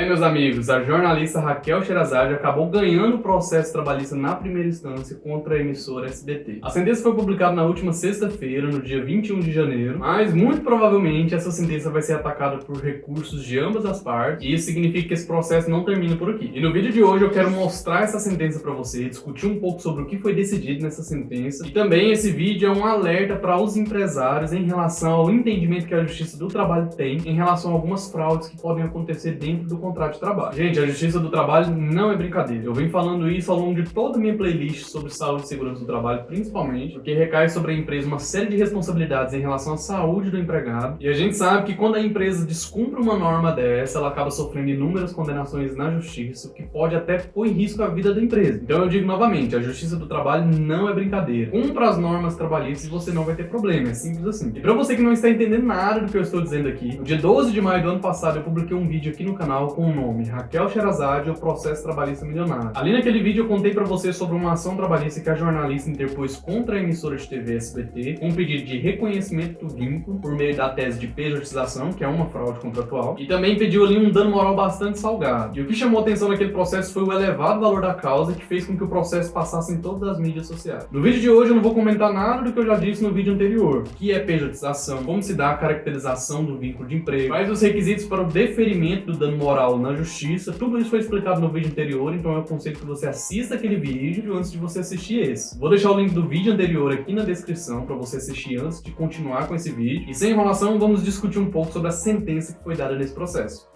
Meus amigos, a jornalista Raquel Sherazade acabou ganhando o processo trabalhista na primeira instância contra a emissora SBT. A sentença foi publicada na última sexta-feira, no dia 21 de janeiro, mas muito provavelmente essa sentença vai ser atacada por recursos de ambas as partes, e isso significa que esse processo não termina por aqui. E no vídeo de hoje eu quero mostrar essa sentença para você, discutir um pouco sobre o que foi decidido nessa sentença, e também esse vídeo é um alerta para os empresários em relação ao entendimento que a Justiça do Trabalho tem em relação a algumas fraudes que podem acontecer dentro do contrato de trabalho. Gente, a Justiça do Trabalho não é brincadeira. Eu venho falando isso ao longo de toda a minha playlist sobre saúde e segurança do trabalho, principalmente, porque recai sobre a empresa uma série de responsabilidades em relação à saúde do empregado. E a gente sabe que quando a empresa descumpre uma norma dessa, ela acaba sofrendo inúmeras condenações na justiça, o que pode até pôr em risco a vida da empresa. Então eu digo novamente, a Justiça do Trabalho não é brincadeira. Cumpra as normas trabalhistas e você não vai ter problema. É simples assim. E pra você que não está entendendo nada do que eu estou dizendo aqui, no dia 12 de maio do ano passado eu publiquei um vídeo aqui no canal com o nome Raquel Sherazade, o processo trabalhista milionário. Ali naquele vídeo eu contei pra você sobre uma ação trabalhista que a jornalista interpôs contra a emissora de TV SBT, com um pedido de reconhecimento do vínculo por meio da tese de pejotização, que é uma fraude contratual, e também pediu ali um dano moral bastante salgado. E o que chamou atenção naquele processo foi o elevado valor da causa, que fez com que o processo passasse em todas as mídias sociais. No vídeo de hoje eu não vou comentar nada do que eu já disse no vídeo anterior, o que é pejotização, como se dá a caracterização do vínculo de emprego, quais os requisitos para o deferimento do dano moral na justiça. Tudo isso foi explicado no vídeo anterior, então eu aconselho que você assista aquele vídeo antes de você assistir esse. Vou deixar o link do vídeo anterior aqui na descrição para você assistir antes de continuar com esse vídeo. E sem enrolação, vamos discutir um pouco sobre a sentença que foi dada nesse processo.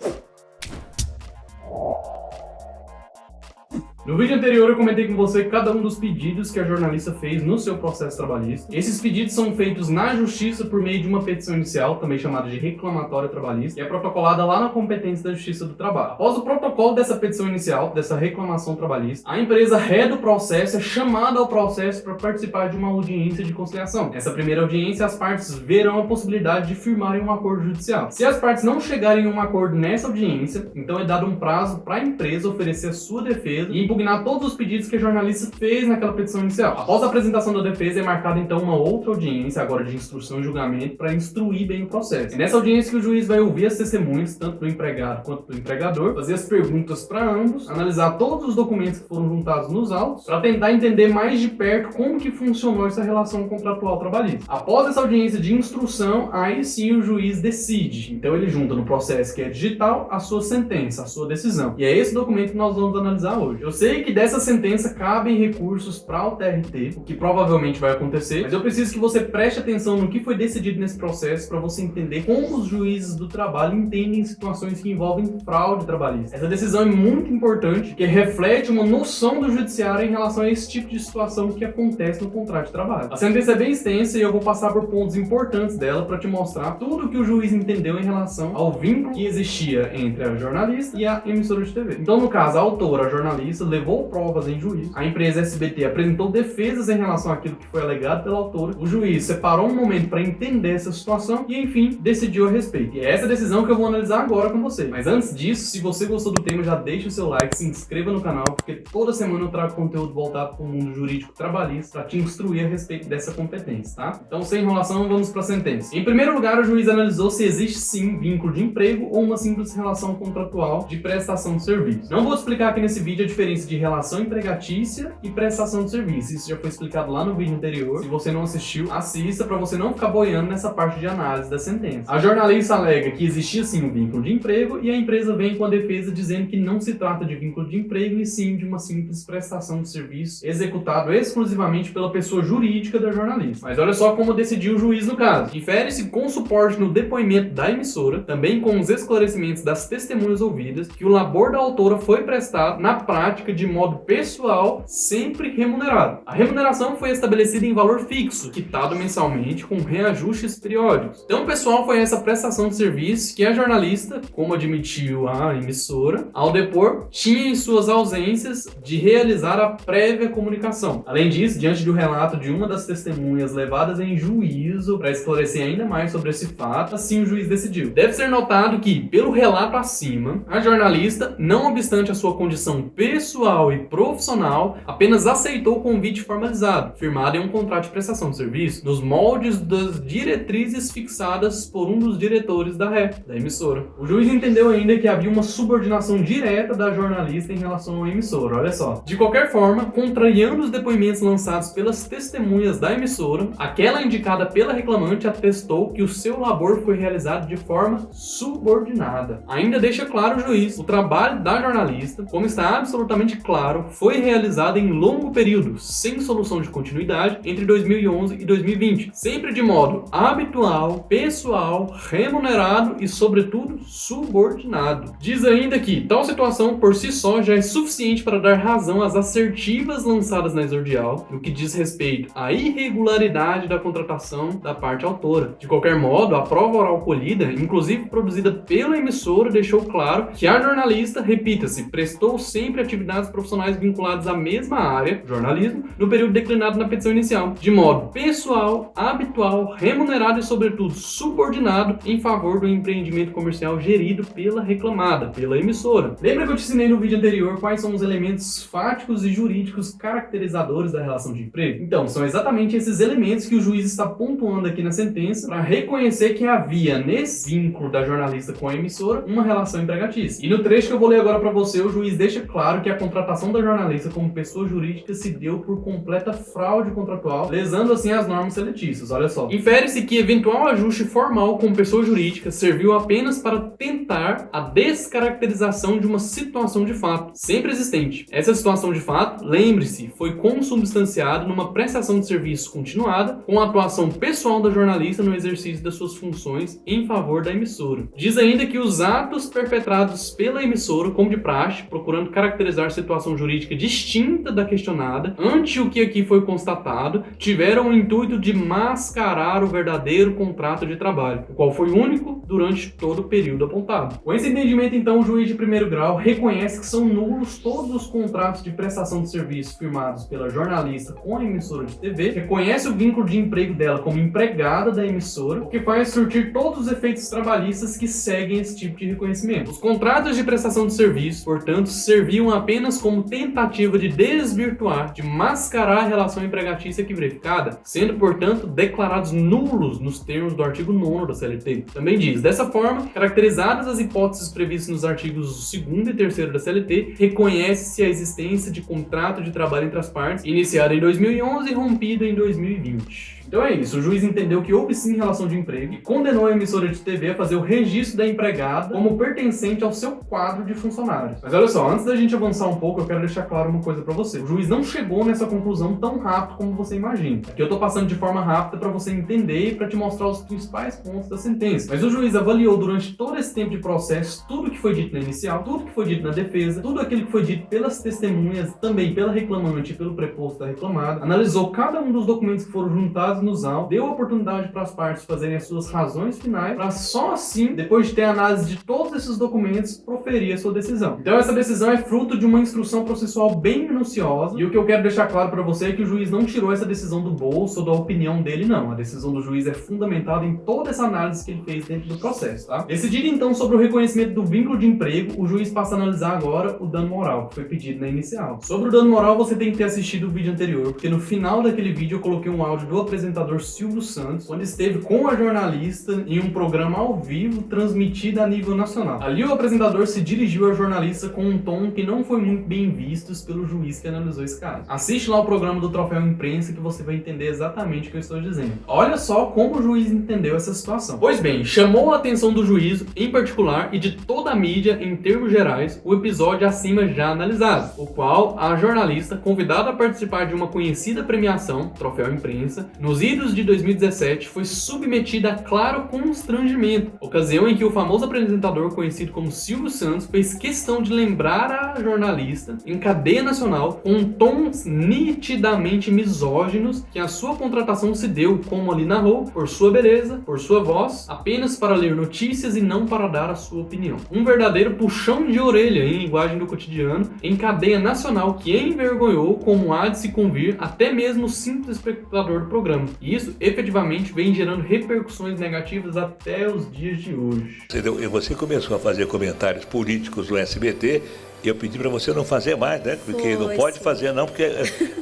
No vídeo anterior eu comentei com você cada um dos pedidos que a jornalista fez no seu processo trabalhista. Esses pedidos são feitos na justiça por meio de uma petição inicial, também chamada de reclamatória trabalhista, que é protocolada lá na competência da Justiça do Trabalho. Após o protocolo dessa petição inicial, dessa reclamação trabalhista, a empresa reda o processo, é chamada ao processo para participar de uma audiência de conciliação. Nessa primeira audiência, as partes verão a possibilidade de firmarem um acordo judicial. Se as partes não chegarem a um acordo nessa audiência, então é dado um prazo para a empresa oferecer a sua defesa e impugnar todos os pedidos que a jornalista fez naquela petição inicial. Após a apresentação da defesa, é marcada então uma outra audiência, agora de instrução e julgamento, para instruir bem o processo. É nessa audiência que o juiz vai ouvir as testemunhas, tanto do empregado quanto do empregador, fazer as perguntas para ambos, analisar todos os documentos que foram juntados nos autos, para tentar entender mais de perto como que funcionou essa relação contratual trabalhista. Após essa audiência de instrução, aí sim o juiz decide. Então ele junta no processo que é digital a sua sentença, a sua decisão. E é esse documento que nós vamos analisar hoje. Eu sei que dessa sentença cabem recursos para o TRT, o que provavelmente vai acontecer, mas eu preciso que você preste atenção no que foi decidido nesse processo para você entender como os juízes do trabalho entendem situações que envolvem fraude trabalhista. Essa decisão é muito importante, porque reflete uma noção do judiciário em relação a esse tipo de situação que acontece no contrato de trabalho. A sentença é bem extensa e eu vou passar por pontos importantes dela para te mostrar tudo o que o juiz entendeu em relação ao vínculo que existia entre a jornalista e a emissora de TV. Então, no caso, a autora, a jornalista, levou provas em juízo. A empresa SBT apresentou defesas em relação àquilo que foi alegado pela autora. O juiz separou um momento para entender essa situação e, enfim, decidiu a respeito. E é essa decisão que eu vou analisar agora com você. Mas antes disso, se você gostou do tema, já deixa o seu like, se inscreva no canal, porque toda semana eu trago conteúdo voltado para o mundo jurídico trabalhista para te instruir a respeito dessa competência, tá? Então, sem enrolação, vamos para a sentença. Em primeiro lugar, o juiz analisou se existe sim vínculo de emprego ou uma simples relação contratual de prestação de serviço. Não vou explicar aqui nesse vídeo a diferença de relação empregatícia e prestação de serviço. Isso já foi explicado lá no vídeo anterior. Se você não assistiu, assista para você não ficar boiando nessa parte de análise da sentença. A jornalista alega que existia sim um vínculo de emprego e a empresa vem com a defesa dizendo que não se trata de vínculo de emprego e sim de uma simples prestação de serviço executado exclusivamente pela pessoa jurídica da jornalista. Mas olha só como decidiu o juiz no caso. Infere-se com suporte no depoimento da emissora, também com os esclarecimentos das testemunhas ouvidas, que o labor da autora foi prestado na prática de modo pessoal, sempre remunerado. A remuneração foi estabelecida em valor fixo, quitado mensalmente com reajustes periódicos. Então, pessoal, foi essa prestação de serviço que a jornalista, como admitiu a emissora, ao depor, tinha em suas ausências de realizar a prévia comunicação. Além disso, diante do relato de uma das testemunhas levadas em juízo para esclarecer ainda mais sobre esse fato, assim o juiz decidiu. Deve ser notado que, pelo relato acima, a jornalista, não obstante a sua condição pessoal pessoal e profissional, apenas aceitou o convite formalizado, firmado em um contrato de prestação de serviço, nos moldes das diretrizes fixadas por um dos diretores da emissora. O juiz entendeu ainda que havia uma subordinação direta da jornalista em relação à emissora, olha só. De qualquer forma, contrariando os depoimentos lançados pelas testemunhas da emissora, aquela indicada pela reclamante atestou que o seu labor foi realizado de forma subordinada. Ainda deixa claro o juiz, o trabalho da jornalista, como está absolutamente claro, foi realizado em longo período, sem solução de continuidade, entre 2011 e 2020, sempre de modo habitual, pessoal, remunerado e, sobretudo, subordinado. Diz ainda que tal situação por si só já é suficiente para dar razão às assertivas lançadas na exordial, no que diz respeito à irregularidade da contratação da parte autora. De qualquer modo, a prova oral colhida, inclusive produzida pela emissora, deixou claro que a jornalista, repita-se, prestou sempre atividades profissionais vinculadas à mesma área, jornalismo, no período declinado na petição inicial, de modo pessoal, habitual, remunerado e, sobretudo, subordinado em favor do empreendimento comercial gerido pela reclamada, pela emissora. Lembra que eu te ensinei no vídeo anterior quais são os elementos fáticos e jurídicos caracterizadores da relação de emprego? Então, são exatamente esses elementos que o juiz está pontuando aqui na sentença para reconhecer que havia nesse vínculo da jornalista com a emissora uma relação empregatícia. E no trecho que eu vou ler agora para você, o juiz deixa claro que a contratação da jornalista como pessoa jurídica se deu por completa fraude contratual, lesando assim as normas seletícias. Olha só. Infere-se que eventual ajuste formal como pessoa jurídica serviu apenas para tentar a descaracterização de uma situação de fato, sempre existente. Essa situação de fato, lembre-se, foi consubstanciada numa prestação de serviço continuada com a atuação pessoal da jornalista no exercício das suas funções em favor da emissora. Diz ainda que os atos perpetrados pela emissora, como de praxe, procurando caracterizar situação jurídica distinta da questionada, ante o que aqui foi constatado, tiveram o intuito de mascarar o verdadeiro contrato de trabalho, o qual foi único durante todo o período apontado. Com esse entendimento, então, o juiz de primeiro grau reconhece que são nulos todos os contratos de prestação de serviço firmados pela jornalista com a emissora de TV, reconhece o vínculo de emprego dela como empregada da emissora, o que faz surtir todos os efeitos trabalhistas que seguem esse tipo de reconhecimento. Os contratos de prestação de serviço, portanto, serviam apenas como tentativa de desvirtuar, de mascarar a relação empregatícia aqui verificada, sendo, portanto, declarados nulos nos termos do artigo 9º da CLT. Também diz, dessa forma, caracterizadas as hipóteses previstas nos artigos 2º e 3º da CLT, reconhece-se a existência de contrato de trabalho entre as partes, iniciado em 2011 e rompido em 2020. Então é isso, o juiz entendeu que houve sim relação de emprego e condenou a emissora de TV a fazer o registro da empregada como pertencente ao seu quadro de funcionários. Mas olha só, antes da gente avançar um pouco, eu quero deixar claro uma coisa pra você. O juiz não chegou nessa conclusão tão rápido como você imagina. Aqui eu tô passando de forma rápida pra você entender e pra te mostrar os principais pontos da sentença. Mas o juiz avaliou durante todo esse tempo de processo tudo que foi dito na inicial, tudo que foi dito na defesa, tudo aquilo que foi dito pelas testemunhas, também pela reclamante e pelo preposto da reclamada, analisou cada um dos documentos que foram juntados nos autos, deu a oportunidade para as partes fazerem as suas razões finais, para só assim, depois de ter a análise de todos esses documentos, proferir a sua decisão. Então essa decisão é fruto de uma instrução processual bem minuciosa, e o que eu quero deixar claro para você é que o juiz não tirou essa decisão do bolso ou da opinião dele, não. A decisão do juiz é fundamentada em toda essa análise que ele fez dentro do processo, tá? Decidido então sobre o reconhecimento do vínculo de emprego, o juiz passa a analisar agora o dano moral, que foi pedido na inicial. Sobre o dano moral, você tem que ter assistido o vídeo anterior, porque no final daquele vídeo eu coloquei um áudio do apresentador Silvio Santos, onde esteve com a jornalista em um programa ao vivo transmitido a nível nacional. Ali o apresentador se dirigiu à jornalista com um tom que não foi muito bem visto pelo juiz que analisou esse caso. Assiste lá o programa do Troféu Imprensa que você vai entender exatamente o que eu estou dizendo. Olha só como o juiz entendeu essa situação. Pois bem, chamou a atenção do juízo, em particular, e de toda a mídia em termos gerais, o episódio acima já analisado, o qual a jornalista, convidada a participar de uma conhecida premiação, Troféu Imprensa, nos idos de 2017, foi submetida a claro constrangimento, ocasião em que o famoso apresentador conhecido como Silvio Santos fez questão de lembrar a jornalista, em cadeia nacional, com tons nitidamente misóginos, que a sua contratação se deu, como ali narrou, por sua beleza, por sua voz, apenas para ler notícias e não para dar a sua opinião. Um verdadeiro puxão de orelha, em linguagem do cotidiano, em cadeia nacional, que envergonhou, como há de se convir, até mesmo o simples espectador do programa. E isso, efetivamente, vem gerando repercussões negativas até os dias de hoje. Entendeu? E você começou a fazer comentários políticos no SBT Eu pedi para você não fazer mais, né? Porque não pode fazer não, porque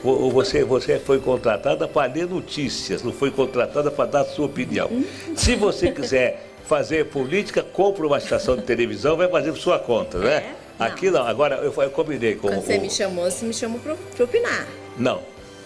você foi contratada para ler notícias, não foi contratada para dar a sua opinião. Se você quiser fazer política, compra uma estação de televisão, vai fazer por sua conta, né? Aqui não, agora eu combinei com... Quando você me chamou para opinar. Não,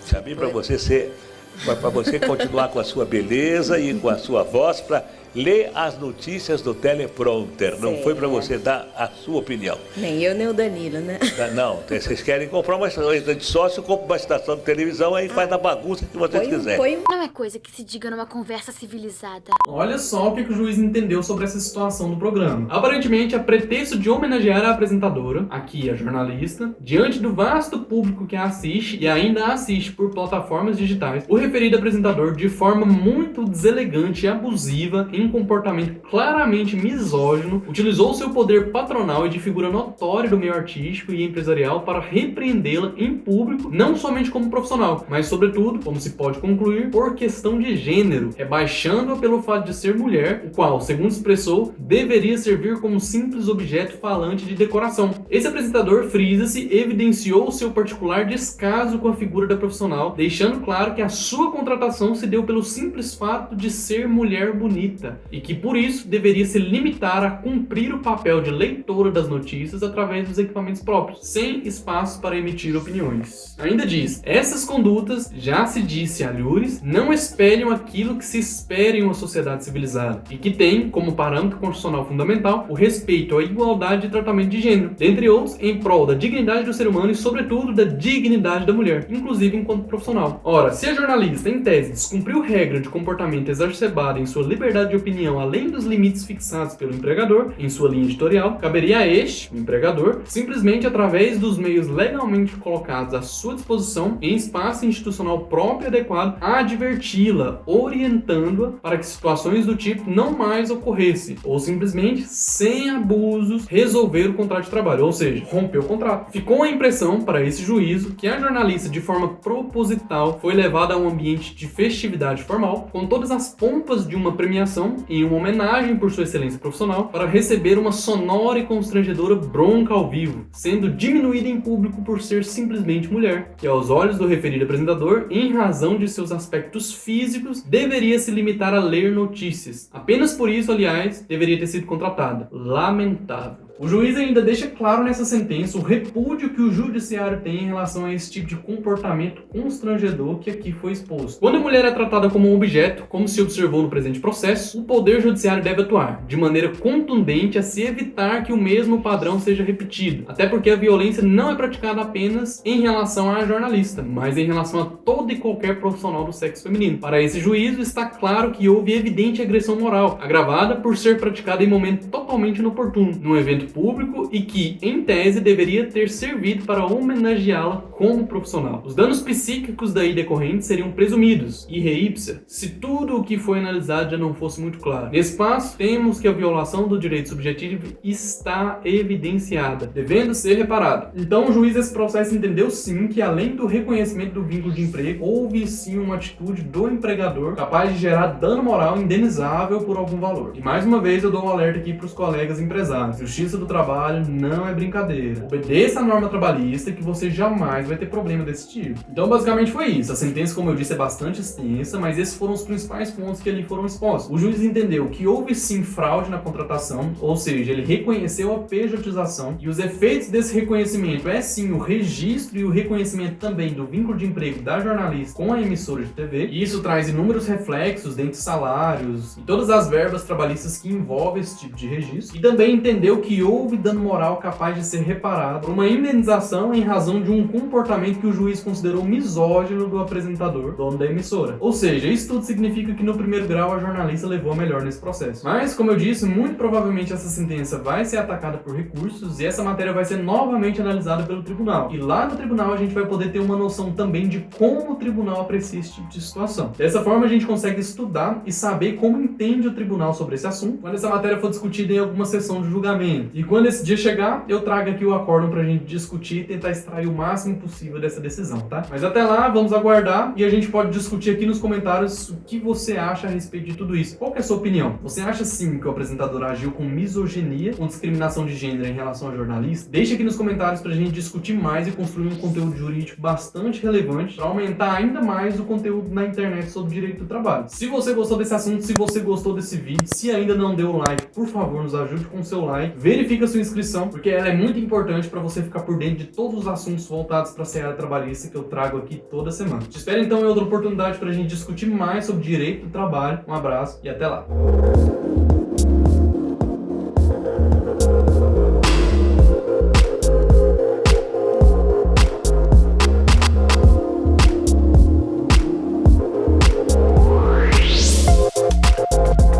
chamei para você continuar com a sua beleza e com a sua voz para ler as notícias do teleprompter. Não foi para você dar a sua opinião. Nem eu, nem o Danilo, né? Não, vocês querem comprar uma estação de sócio, compra uma estação de televisão, aí faz a bagunça que vocês quiserem. Não é coisa que se diga numa conversa civilizada. Olha só o que o juiz entendeu sobre essa situação do programa. Aparentemente, a pretexto de homenagear a apresentadora, aqui a jornalista, diante do vasto público que a assiste e ainda a assiste por plataformas digitais, o referido apresentador, de forma muito deselegante e abusiva, em um comportamento claramente misógino, utilizou seu poder patronal e de figura notória do meio artístico e empresarial para repreendê-la em público, não somente como profissional, mas sobretudo, como se pode concluir, por questão de gênero, rebaixando-a pelo fato de ser mulher, o qual, segundo expressou, deveria servir como simples objeto falante de decoração. Esse apresentador, frisa-se, evidenciou seu particular descaso com a figura da profissional, deixando claro que a sua contratação se deu pelo simples fato de ser mulher bonita, e que por isso deveria se limitar a cumprir o papel de leitora das notícias através dos equipamentos próprios, sem espaço para emitir opiniões. Ainda diz, essas condutas, já se disse alhures, não espelham aquilo que se espera em uma sociedade civilizada, e que tem, como parâmetro constitucional fundamental, o respeito à igualdade de tratamento de gênero, dentre outros, em prol da dignidade do ser humano e, sobretudo, da dignidade da mulher, inclusive enquanto profissional. Ora, se a jornalista, em tese, descumpriu regra de comportamento exacerbada em sua liberdade de opinião além dos limites fixados pelo empregador em sua linha editorial, caberia a este, o empregador, simplesmente através dos meios legalmente colocados à sua disposição em espaço institucional próprio e adequado, adverti-la, orientando-a para que situações do tipo não mais ocorressem, ou simplesmente, sem abusos, resolver o contrato de trabalho, ou seja, romper o contrato. Ficou a impressão, para esse juízo, que a jornalista, de forma proposital, foi levada a um ambiente de festividade formal, com todas as pompas de uma premiação em uma homenagem por sua excelência profissional, para receber uma sonora e constrangedora bronca ao vivo, sendo diminuída em público por ser simplesmente mulher, que aos olhos do referido apresentador, em razão de seus aspectos físicos, deveria se limitar a ler notícias. Apenas por isso, aliás, deveria ter sido contratada. Lamentável. O juiz ainda deixa claro nessa sentença o repúdio que o judiciário tem em relação a esse tipo de comportamento constrangedor que aqui foi exposto. Quando a mulher é tratada como um objeto, como se observou no presente processo, o poder judiciário deve atuar de maneira contundente a se evitar que o mesmo padrão seja repetido, até porque a violência não é praticada apenas em relação à jornalista, mas em relação a todo e qualquer profissional do sexo feminino. Para esse juízo, está claro que houve evidente agressão moral, agravada por ser praticada em momento totalmente inoportuno, num evento público e que, em tese, deveria ter servido para homenageá-la como profissional. Os danos psíquicos daí decorrentes seriam presumidos, e re ipsa, se tudo o que foi analisado já não fosse muito claro. Nesse passo, temos que a violação do direito subjetivo está evidenciada, devendo ser reparada. Então, o juiz desse processo entendeu sim que, além do reconhecimento do vínculo de emprego, houve sim uma atitude do empregador capaz de gerar dano moral indenizável por algum valor. E mais uma vez eu dou um alerta aqui para os colegas empresários. Justiça do trabalho não é brincadeira. Obedeça a norma trabalhista que você jamais vai ter problema desse tipo. Então, basicamente foi isso. A sentença, como eu disse, é bastante extensa, mas esses foram os principais pontos que ali foram expostos. O juiz entendeu que houve sim fraude na contratação, ou seja, ele reconheceu a pejotização, e os efeitos desse reconhecimento é sim o registro e o reconhecimento também do vínculo de emprego da jornalista com a emissora de TV, e isso traz inúmeros reflexos dentre salários e todas as verbas trabalhistas que envolvem esse tipo de registro, e também entendeu que houve dano moral capaz de ser reparado por uma indenização em razão de um comportamento que o juiz considerou misógino do apresentador, dono da emissora. Ou seja, isso tudo significa que no primeiro grau a jornalista levou a melhor nesse processo. Mas, como eu disse, muito provavelmente essa sentença vai ser atacada por recursos e essa matéria vai ser novamente analisada pelo tribunal. E lá no tribunal a gente vai poder ter uma noção também de como o tribunal aprecia esse tipo de situação. Dessa forma a gente consegue estudar e saber como entende o tribunal sobre esse assunto quando essa matéria for discutida em alguma sessão de julgamento. E quando esse dia chegar, eu trago aqui o acórdão pra gente discutir e tentar extrair o máximo possível dessa decisão, tá? Mas até lá, vamos aguardar e a gente pode discutir aqui nos comentários o que você acha a respeito de tudo isso. Qual que é a sua opinião? Você acha sim que o apresentador agiu com misoginia, com discriminação de gênero em relação a jornalista? Deixa aqui nos comentários pra gente discutir mais e construir um conteúdo jurídico bastante relevante para aumentar ainda mais o conteúdo na internet sobre direito do trabalho. Se você gostou desse assunto, se você gostou desse vídeo, se ainda não deu o like, por favor, nos ajude com o seu like. Verifica a sua inscrição, porque ela é muito importante para você ficar por dentro de todos os assuntos voltados para a seara trabalhista que eu trago aqui toda semana. Te espero então em outra oportunidade para a gente discutir mais sobre direito do trabalho. Um abraço e até lá!